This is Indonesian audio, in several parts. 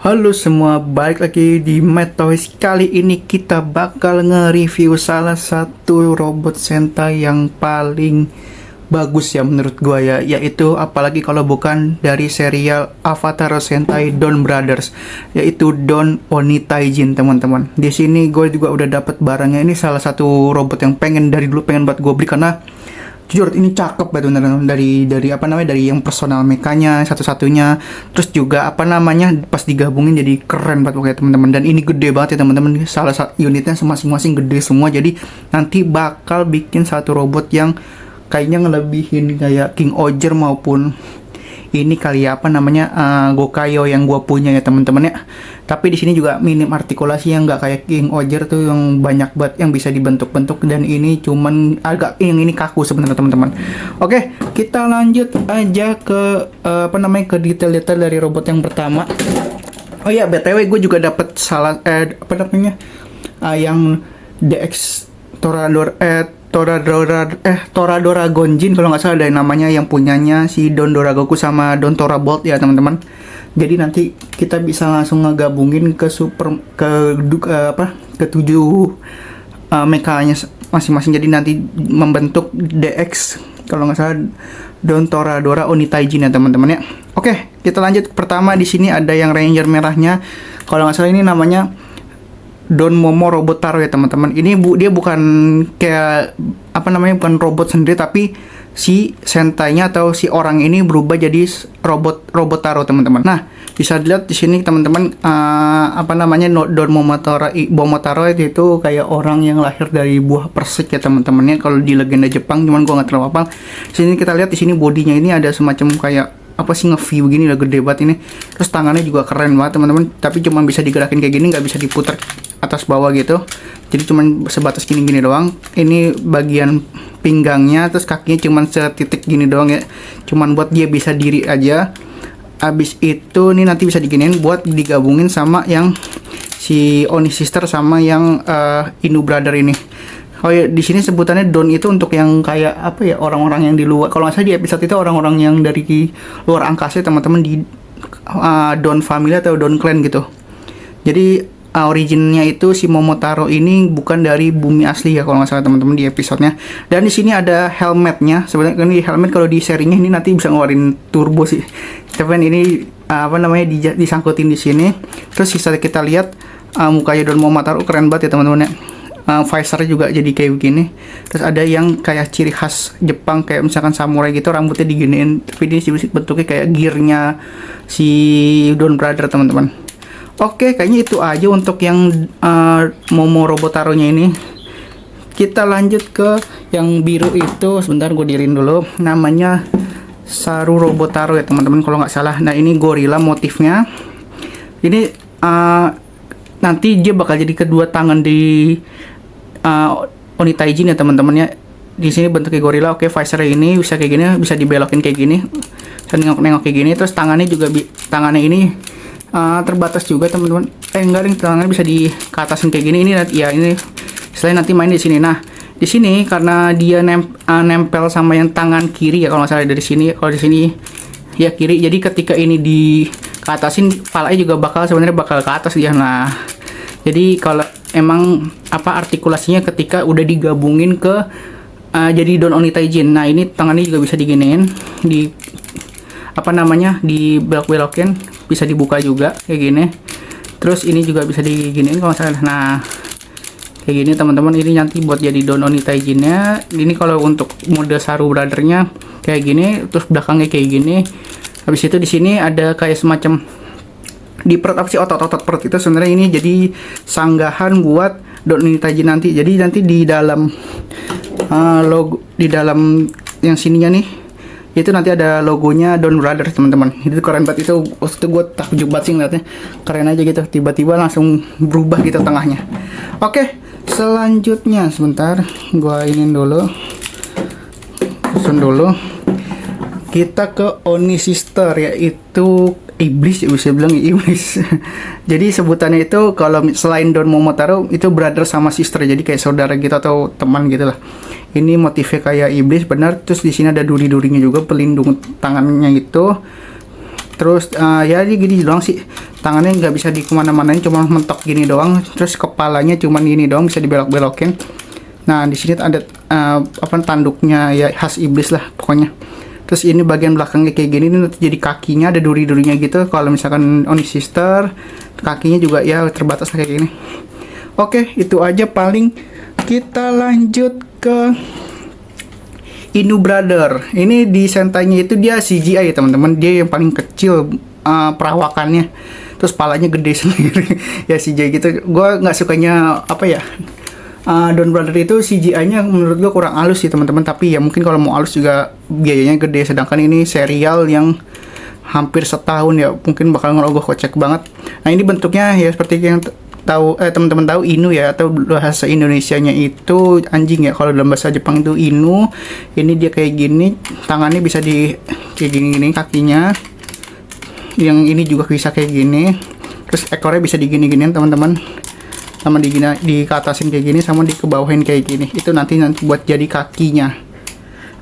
Halo semua, balik lagi di Metoys. Kali ini kita bakal nge-review salah satu robot Sentai yang paling bagus ya menurut gua ya, yaitu apalagi kalau bukan dari serial Avatar Sentai Dawn Brothers, yaitu Dawn Oni Taijin teman-teman. Di sini gue juga udah dapet barangnya. Ini salah satu robot yang dari dulu pengen buat gue beli karena jujur ini cakep banget beneran, dari yang personal mekanya satu-satunya, terus juga pas digabungin jadi keren banget pokoknya teman-teman. Dan ini gede banget ya teman-teman, salah satu unitnya masing-masing gede semua, jadi nanti bakal bikin satu robot yang kayaknya ngelebihin kayak King Oger maupun ini kali ya Gokayo yang gua punya ya teman-teman ya. Tapi di sini juga minim artikulasi yang nggak kayak King Oger tuh yang banyak banget yang bisa dibentuk-bentuk, dan ini cuman yang ini kaku sebenarnya teman-teman. Oke, kita lanjut aja ke ke detail-detail dari robot yang pertama. Oh ya, BTW gue juga dapat yang DX Toradora Gonjin kalau nggak salah ada namanya, yang punyanya si Don Doragoku sama Don Torabolt ya teman-teman. Jadi nanti kita bisa langsung ngegabungin ke ke 7 mekanya masing-masing. Jadi nanti membentuk DX kalau nggak salah Don Toradora Oni Taijin ya teman-teman ya. Oke, kita lanjut. Pertama di sini ada yang Ranger merahnya. Kalau nggak salah ini namanya Don Momo Robotaro ya teman-teman. Ini dia bukan kayak bukan robot sendiri, tapi si Sentainya atau si orang ini berubah jadi Robotaro teman-teman. Nah, bisa dilihat di sini teman-teman, Don Momotaro itu kayak orang yang lahir dari buah persik ya teman-teman ya, kalau di legenda Jepang, cuman gua nggak terlalu hafal. Sini kita lihat di sini bodinya ini ada semacam kayak nge-view begini, udah gede banget ini. Terus tangannya juga keren banget teman-teman, tapi cuma bisa digerakin kayak gini, nggak bisa diputar atas bawah gitu. Jadi cuman sebatas gini-gini doang. Ini bagian pinggangnya, terus kakinya cuman setitik gini doang ya, cuman buat dia bisa diri aja. Abis itu nih nanti bisa diginiin buat digabungin sama yang si Oni Sister sama yang Inu Brother ini. Oh ya, di sini sebutannya Don itu untuk yang kayak orang-orang yang di luar. Kalau nggak salah di episode itu orang-orang yang dari luar angkasa teman-teman, di Don Family atau Don Clan gitu. Jadi originnya itu si Momotaro ini bukan dari bumi asli ya kalau nggak salah teman-teman di episodenya. Dan di sini ada helmetnya. Sebenarnya ini helmet kalau di serinya ini nanti bisa ngeluarin turbo sih. Tapi ini disangkutin di sini. Terus sisa kita lihat mukanya Don Momotaro keren banget ya teman-teman ya. Visornya juga jadi kayak begini. Terus ada yang kayak ciri khas Jepang, kayak misalkan samurai gitu, rambutnya diginiin, tapi ini bentuknya kayak gearnya si Don Brother teman-teman. Oke, kayaknya itu aja untuk yang Momo Robotaro-nya ini. Kita lanjut ke yang biru itu. Sebentar gue dirin dulu. Namanya Saru Robotaro ya teman-teman kalau nggak salah. Nah, ini gorila motifnya. Ini nanti dia bakal jadi kedua tangan di Oni Taijin ya teman-teman ya. Di sini bentuknya gorila. Oke, visornya ini bisa kayak gini, bisa dibelokin kayak gini, bisa nengok-nengok kayak gini. Terus tangannya ini terbatas juga teman-teman. Enggak, tangannya bisa dikatasin kayak gini. Ini ya, ini selain nanti main di sini. Nah, di sini karena dia nempel sama yang tangan kiri ya kalau nggak salah dari sini. Kalau di sini ya kiri. Jadi ketika ini dikatasin, palanya juga bakal ke atas dia. Nah, jadi kalau emang artikulasinya ketika udah digabungin ke jadi Don Oni Taijin. Nah, ini tangannya juga bisa diginiin, dibelok-belokin, bisa dibuka juga kayak gini. Terus ini juga bisa diginiin kalau salah. Nah, kayak gini teman-teman, ini nanti buat jadi Don Oni Taijinnya. Ini kalau untuk mode Saru Brother-nya kayak gini, terus belakangnya kayak gini. Habis itu di sini ada kayak semacam di perut otot-otot perut itu, sebenarnya ini jadi sanggahan buat Don Oni Taijin nanti. Jadi nanti di dalam logo, di dalam yang sininya nih, itu nanti ada logonya Don Brothers teman-teman. Itu keren banget, itu waktu itu gue takjub banget sih ngeliatnya, keren aja gitu, tiba-tiba langsung berubah gitu tengahnya. Oke, selanjutnya sebentar gue inin dulu, susun dulu. Kita ke Oni Sister, yaitu iblis ya, bisa bilang iblis. Jadi sebutannya itu kalau selain Don Momotaro itu brother sama sister, jadi kayak saudara gitu atau teman gitu lah. Ini motifnya kayak iblis benar. Terus di sini ada duri-durinya juga, pelindung tangannya itu. Terus ya dia gini doang sih, tangannya nggak bisa di kemana-manain, cuma mentok gini doang. Terus kepalanya cuma gini doang, bisa dibelok-belokin. Nah di sini ada apa, tanduknya ya khas iblis lah pokoknya. Terus ini bagian belakangnya kayak gini, ini nanti jadi kakinya ada duri-durinya gitu. Kalau misalkan Oni Sister, kakinya juga ya terbatas kayak gini. Oke, itu aja paling. Kita lanjut ke Inu Brother. Ini di Sentainya itu dia CGI ya teman-teman. Dia yang paling kecil perawakannya. Terus palanya gede sendiri. Ya CGI gitu. Gue nggak sukanya apa ya, Don Brother itu CGI-nya menurut gue kurang halus sih teman-teman. Tapi ya mungkin kalau mau halus juga biayanya gede. Sedangkan ini serial yang hampir setahun ya, mungkin bakal ngerogoh kocek banget. Nah ini bentuknya ya seperti yang tahu teman-teman tahu Inu ya, atau bahasa Indonesianya itu anjing ya. Kalau dalam bahasa Jepang itu Inu. Ini dia kayak gini, tangannya bisa di kayak gini-gini, kakinya yang ini juga bisa kayak gini. Terus ekornya bisa digini-giniin teman-teman, sama di keatasin kayak gini, sama di kebawahin kayak gini. Itu nanti buat jadi kakinya.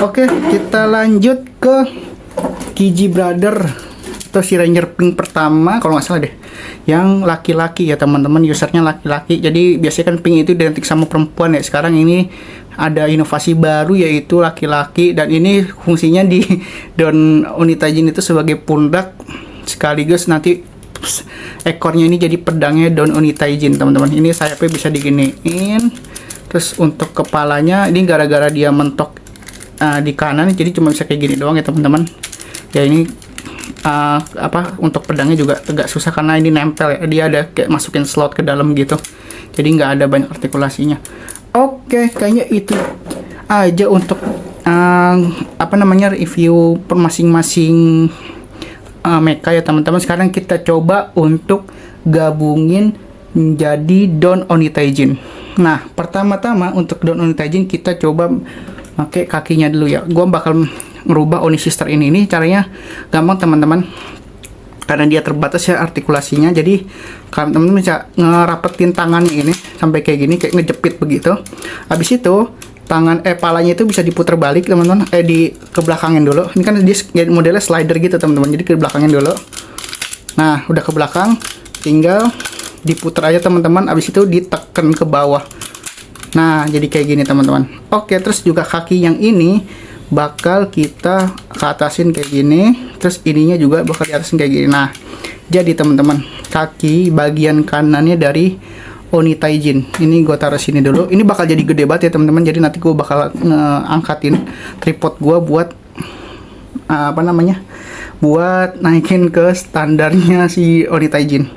Oke, kita lanjut ke Kiji Brother atau si Ranger Pink pertama kalau nggak salah deh, yang laki-laki ya teman-teman, usernya laki-laki. Jadi biasanya kan Pink itu identik sama perempuan ya. Sekarang ini ada inovasi baru yaitu laki-laki, dan ini fungsinya di Don Oni Taijin itu sebagai pundak, sekaligus nanti ekornya ini jadi pedangnya Don Oni Taijin teman-teman. Ini sayapnya bisa diginiin. Terus untuk kepalanya ini gara-gara dia mentok di kanan, jadi cuma bisa kayak gini doang ya teman-teman. Ya ini apa, untuk pedangnya juga agak susah karena ini nempel ya, dia ada kayak masukin slot ke dalam gitu, jadi nggak ada banyak artikulasinya. Oke, kayaknya itu aja untuk apa namanya, review per masing-masing mecha ya teman-teman. Sekarang kita coba untuk gabungin menjadi Don Oni Taijin. Nah pertama-tama untuk Don Oni Taijin kita coba pakai kakinya dulu ya. Gua bakal ngerubah Oni Sister ini caranya gampang teman-teman, karena dia terbatas ya artikulasinya. Jadi kalian teman-teman bisa ngerapetin tangannya ini sampai kayak gini, kayak ngejepit begitu. Habis itu tangan palanya itu bisa diputar balik teman-teman, di ke belakangin dulu. Ini kan dia modelnya slider gitu teman-teman, jadi ke belakangin dulu. Nah udah ke belakang, tinggal diputar aja teman-teman. Habis itu ditekan ke bawah. Nah jadi kayak gini teman-teman. Oke, terus juga kaki yang ini bakal kita ke atasin kayak gini, terus ininya juga bakal di atasin kayak gini. Nah jadi teman-teman, kaki bagian kanannya dari Oni Taijin ini gue taruh sini dulu. Ini bakal jadi gede banget ya teman-teman, jadi nanti gue bakal angkatin tripod gue buat apa namanya, buat naikin ke standarnya si Oni Taijin.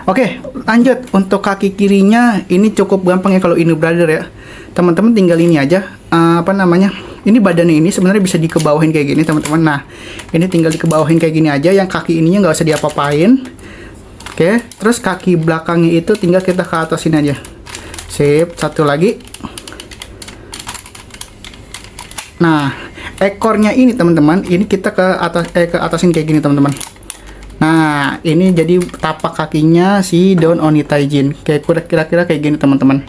Oke, lanjut untuk kaki kirinya. Ini cukup gampang ya kalau Inu Brother ya teman-teman, tinggal ini aja apa namanya, ini badannya ini sebenarnya bisa dikebawahin kayak gini teman-teman. Nah ini tinggal dikebawahin kayak gini aja, yang kaki ininya nggak usah diapa-apain. Oke, terus kaki belakangnya itu tinggal kita ke atasin aja. Sip, satu lagi. Nah ekornya ini teman-teman, ini kita ke atas ke atasin kayak gini teman-teman. Nah ini jadi tapak kakinya si Don Oni Taijin, kayak kira-kira kayak gini teman-teman.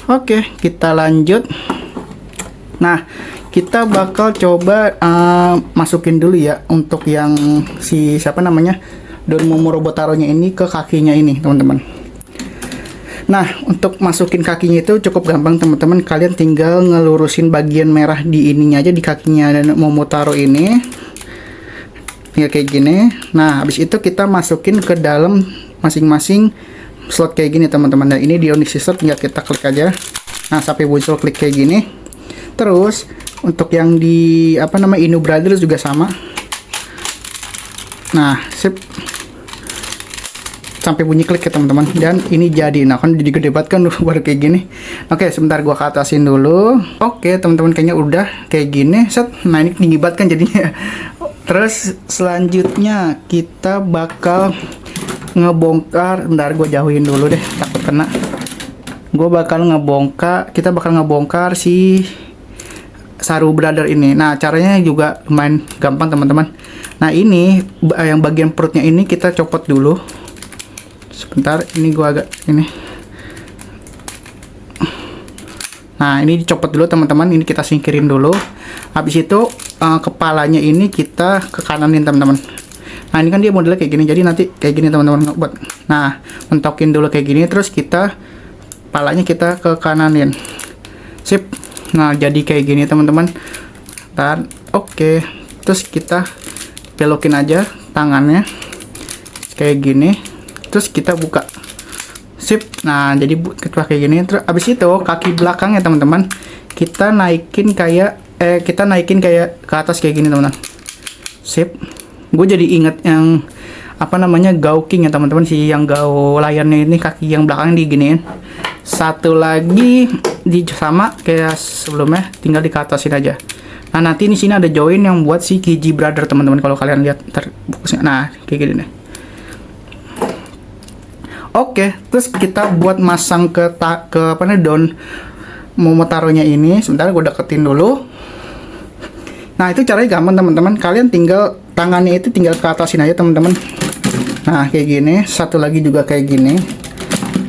Oke, kita lanjut. Nah kita bakal coba masukin dulu ya untuk yang si siapa namanya, Don Momoro Botaro-nya ini ke kakinya ini teman-teman. Nah untuk masukin kakinya itu cukup gampang teman-teman, kalian tinggal ngelurusin bagian merah di ininya aja, di kakinya dan Momotaro ini ya kayak gini. Nah habis itu kita masukin ke dalam masing-masing slot kayak gini teman-teman. Dan ini di Oni Sister tinggal kita klik aja. Nah sampai muncul klik kayak gini. Terus untuk yang di apa namanya Inu Brothers juga sama. Nah sip, sampai bunyi klik ya teman-teman. Dan ini jadi, nah kan jadi gede banget kan baru kayak gini. Oke sebentar gua ke atasin dulu. Oke teman-teman, kayaknya udah kayak gini set. Nah ini tinggi banget kan jadinya. Terus selanjutnya kita bakal ngebongkar, bentar gue jauhin dulu deh takut kena. Kita bakal ngebongkar si Saru Brother ini. Nah caranya juga lumayan gampang teman-teman. Nah ini yang bagian perutnya ini kita copot dulu. Sebentar, ini gue agak ini. Nah ini dicopot dulu teman-teman, ini kita singkirin dulu. Habis itu kepalanya ini kita ke kananin teman-teman. Nah ini kan dia modelnya kayak gini, jadi nanti kayak gini teman-teman buat. Nah mentokin dulu kayak gini, terus kita palanya kita ke kananin, sip. Nah jadi kayak gini teman-teman. Dan oke, terus kita belokin aja tangannya kayak gini, terus kita buka, sip. Nah jadi kita kayak gini. Terus abis itu kaki belakangnya teman-teman kita naikin kayak ke atas kayak gini teman-teman, sip. Gue jadi inget yang apa namanya gawking ya teman-teman, si yang gaw layarnya ini kaki yang belakang diginiin. Satu lagi di sama kayak sebelumnya, tinggal di atasin aja. Nah nanti di sini ada join yang buat si Kiji Brother teman-teman, kalau kalian lihat terfokusnya. Nah kayak gini nih. Oke, terus kita buat masang ke apa nih daun mau taruhnya ini. Sebentar gue deketin dulu. Nah itu caranya gampang teman-teman, kalian tinggal tangannya itu tinggal ke atasin aja teman-teman. Nah kayak gini, satu lagi juga kayak gini.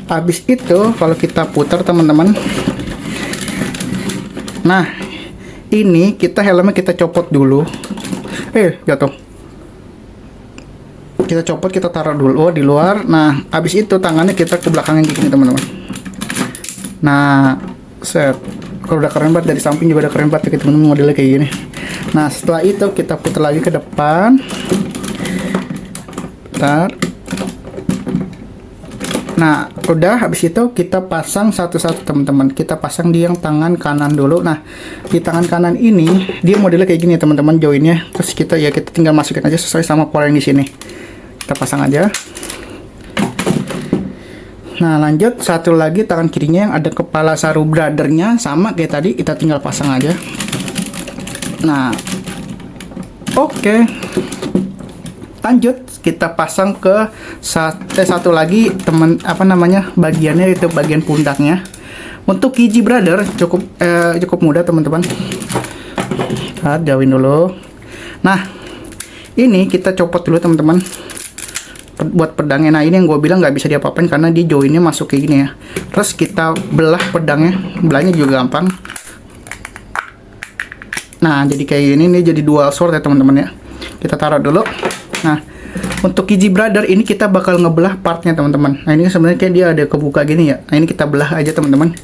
Habis itu kalau kita putar teman-teman, nah ini kita helmnya kita copot dulu. Jatuh. Kita copot, kita taruh dulu di luar. Nah habis itu tangannya kita ke belakangnya gini teman-teman. Nah set, kalau udah keren banget, dari samping juga udah keren banget ya teman-teman, modelnya kayak gini. Nah setelah itu kita putar lagi ke depan. Bentar. Nah udah, habis itu kita pasang satu-satu teman-teman. Kita pasang di yang tangan kanan dulu. Nah di tangan kanan ini dia modelnya kayak gini teman-teman, joinnya. Terus kita tinggal masukin aja sesuai sama pola yang di sini. Kita pasang aja. Nah lanjut, satu lagi tangan kirinya yang ada kepala Saru Brother-nya, sama kayak tadi, kita tinggal pasang aja. Nah oke, lanjut kita pasang ke satu lagi teman apa namanya bagiannya, itu bagian pundaknya. Untuk Kiji Brother cukup mudah teman-teman. Kita jauhin dulu. Nah ini kita copot dulu teman-teman buat pedangnya. Nah ini yang gue bilang nggak bisa diapa-apain karena dia joinnya masuk kayak gini ya. Terus kita belah pedangnya, belahnya juga gampang. Nah jadi kayak gini, ini jadi dual sword ya teman-teman ya. Kita taruh dulu. Nah untuk Kiji Brother ini kita bakal ngebelah partnya teman-teman. Nah ini sebenarnya kayak dia ada kebuka gini ya. Nah ini kita belah aja teman-teman,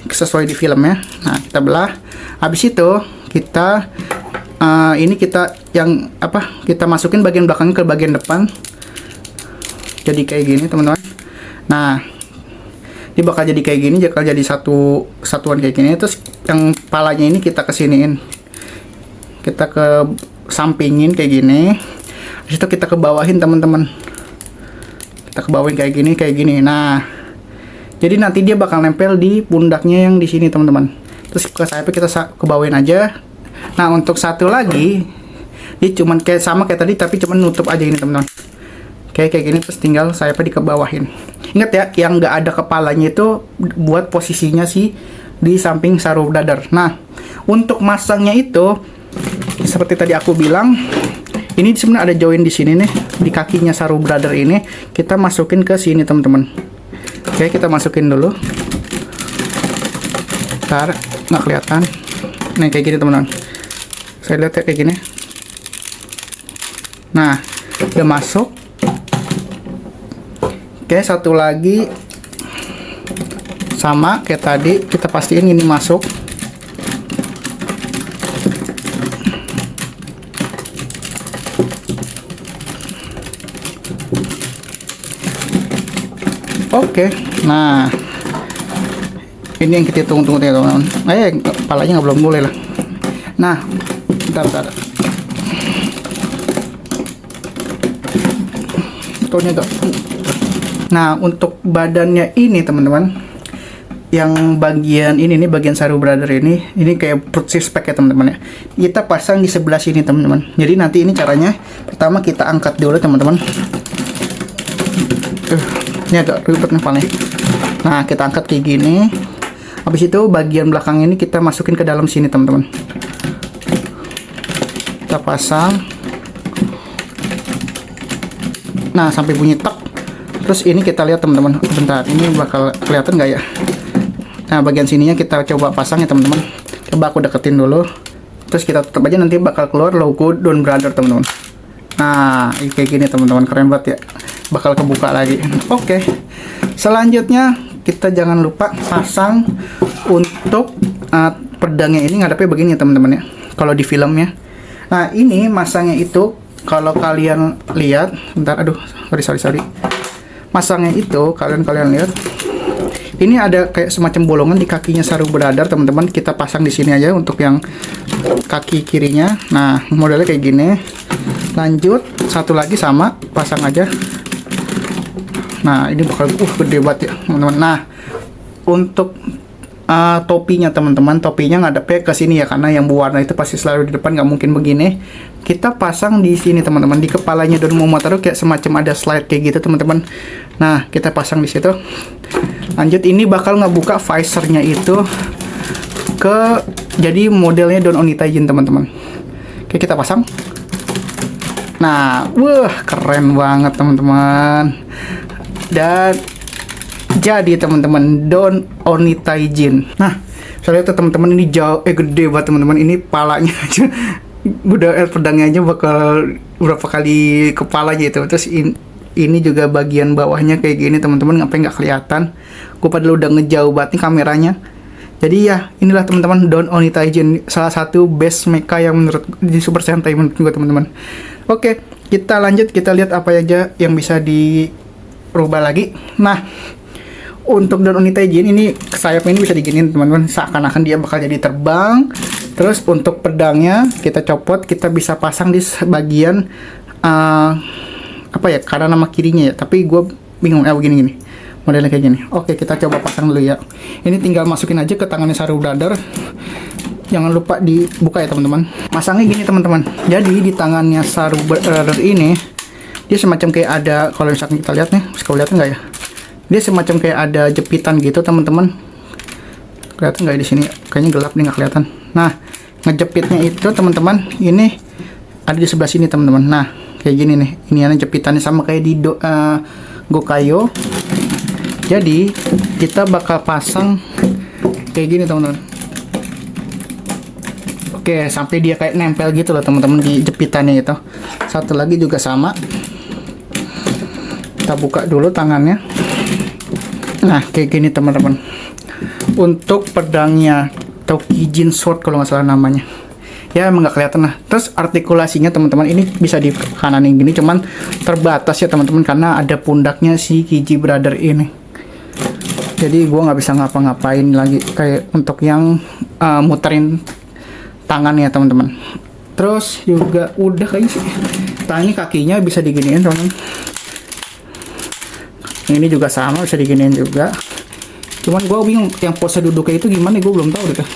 sesuai di filmnya. Nah kita belah. Habis itu kita ini kita yang apa, kita masukin bagian belakangnya ke bagian depan. Jadi kayak gini teman-teman. Nah ini bakal jadi kayak gini, bakal jadi satuan kayak gini. Terus yang palanya ini kita kesiniin, kita ke sampingin kayak gini. Habis itu kita ke bawahin teman-teman, kita ke bawahin kayak gini. Nah jadi nanti dia bakal nempel di pundaknya yang di sini teman-teman. Terus ke sayapnya kita ke bawahin aja. Nah untuk satu lagi dia cuman kayak sama kayak tadi, tapi cuman nutup aja ini teman-teman, kayak gini. Terus tinggal sayapnya dikebawahin. Ingat ya, yang nggak ada kepalanya itu buat posisinya sih di samping Saru Brother. Nah untuk masangnya itu seperti tadi aku bilang, ini sebenarnya ada join di sini nih, di kakinya Saru Brother ini. Kita masukin ke sini teman-teman. Oke, kita masukin dulu. Ntar nggak kelihatan. Nih kayak gini teman-teman. Saya lihat ya kayak gini. Nah udah masuk. Oke, satu lagi sama kayak tadi, kita pastiin ini masuk. Oke, nah ini yang kita tunggu ya teman-teman. Kepalanya nggak belum boleh lah. Nah, bentar. Nah untuk badannya ini teman-teman, yang bagian ini nih, bagian Saru Brother ini kayak perut six pack ya teman-teman ya. Kita pasang di sebelah sini teman-teman. Jadi nanti ini caranya, pertama kita angkat dulu teman-teman. Ini agak ribet nih palanya. Nah kita angkat kayak gini. Habis itu bagian belakang ini kita masukin ke dalam sini teman-teman. Kita pasang. Nah sampai bunyi tek. Terus ini kita lihat teman-teman. Bentar, ini bakal kelihatan nggak ya? Nah bagian sininya kita coba pasang ya teman-teman. Coba aku deketin dulu. Terus kita tutup aja, nanti bakal keluar logo Dawn Brother teman-teman. Nah, kayak gini teman-teman, keren banget ya. Bakal kebuka lagi. Oke. Selanjutnya kita jangan lupa pasang untuk pedangnya ini ngadepnya begini ya teman-teman ya. Kalau di filmnya. Nah, ini masangnya itu kalau kalian lihat, bentar, aduh, sorry. Masangnya itu kalian lihat. Ini ada kayak semacam bolongan di kakinya Saru Brother, teman-teman. Kita pasang di sini aja untuk yang kaki kirinya. Nah, modelnya kayak gini. Lanjut, satu lagi sama, pasang aja. Nah, ini bakal gede banget ya, teman-teman. Nah, untuk topinya teman-teman, topinya ngadepnya ke sini ya, karena yang berwarna itu pasti selalu di depan, nggak mungkin begini. Kita pasang di sini teman-teman, di kepalanya Don Momotaro kayak semacam ada slide kayak gitu teman-teman. Nah, kita pasang di situ. Lanjut, ini bakal ngebuka visornya itu ke jadi modelnya Don Onitaijin teman-teman. Oke, kita pasang. Nah, wah, keren banget teman-teman. Dan jadi teman-teman, Don Onitaijin. Nah, saya lihat teman-teman ini jauh gede banget teman-teman. Ini palanya aja udah pedangnya aja bakal berapa kali kepala gitu. Terus ini juga bagian bawahnya kayak gini teman-teman, ngapain nggak kelihatan. Gue padahal udah ngejauh banget nih kameranya. Jadi ya, inilah teman-teman Don Onitaijin, salah satu best mecha yang menurut di Super Sentai menurut gue teman-teman. Oke, kita lanjut, kita lihat apa aja yang bisa dirubah lagi. Nah, untuk Don Onitaijin ini sayapnya ini bisa diginiin teman-teman, seakan-akan dia bakal jadi terbang. Terus untuk pedangnya kita copot, kita bisa pasang di bagian apa ya, kanan sama kirinya ya. Tapi gue bingung begini modelnya kayak gini. Oke, kita coba pasang dulu ya. Ini tinggal masukin aja ke tangannya Saru Brother. Jangan lupa dibuka ya teman-teman. Masangnya gini teman-teman. Jadi di tangannya Saru Brother ini dia semacam kayak ada, kalau misalkan kita lihat nih, bisa kelihatan nggak ya? Dia semacam kayak ada jepitan gitu teman-teman. Kelihatan nggak di sini? Kayaknya gelap nih, nggak kelihatan. Nah, ngejepitnya itu teman-teman, ini ada di sebelah sini teman-teman. Nah, kayak gini nih. Ini ada jepitannya sama kayak di Gokayo. Jadi kita bakal pasang kayak gini teman-teman. Oke, sampai dia kayak nempel gitu loh teman-teman di jepitannya itu. Satu lagi juga sama. Kita buka dulu tangannya. Nah, kayak gini teman-teman. Untuk pedangnya Tokijin Sword kalau nggak salah namanya. Ya, emang nggak kelihatan lah. Terus artikulasinya teman-teman ini bisa di kanan gini, cuman terbatas ya teman-teman karena ada pundaknya si Kiji Brother ini. Jadi gue nggak bisa ngapa-ngapain lagi kayak untuk yang muterin tangannya teman-teman. Terus juga udah kayaknya sih. Nah, ini kakinya bisa diginiin teman-teman. Ini juga sama, bisa diginiin juga. Cuman gue bingung yang pose duduknya itu gimana, gue belum tahu deh.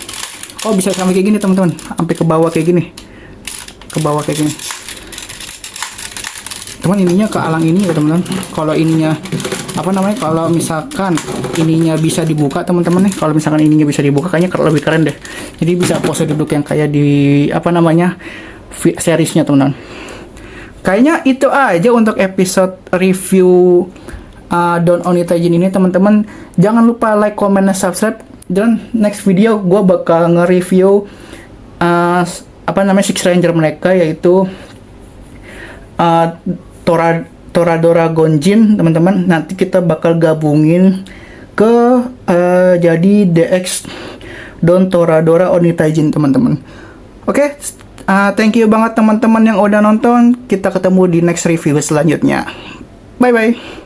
Oh, bisa sampai kayak gini teman-teman, sampai ke bawah kayak gini, ke bawah kayak gini. Cuman ininya ke alang ini ya teman-teman. Kalau ininya apa namanya, kalau misalkan ininya bisa dibuka teman-teman nih, kalau misalkan ininya bisa dibuka kayaknya lebih keren deh. Jadi bisa pose duduk yang kayak di apa namanya seriesnya teman-teman. Kayaknya itu aja untuk episode review Don Onitaijin ini teman-teman. Jangan lupa like, comment, dan subscribe. Dan next video gue bakal nge-review apa namanya Six Ranger mereka, yaitu Toradora Gonjin teman-teman. Nanti kita bakal gabungin ke jadi DX Don Toradora Onitaijin teman-teman. Oke, thank you banget teman-teman yang udah nonton. Kita ketemu di next review selanjutnya. Bye bye.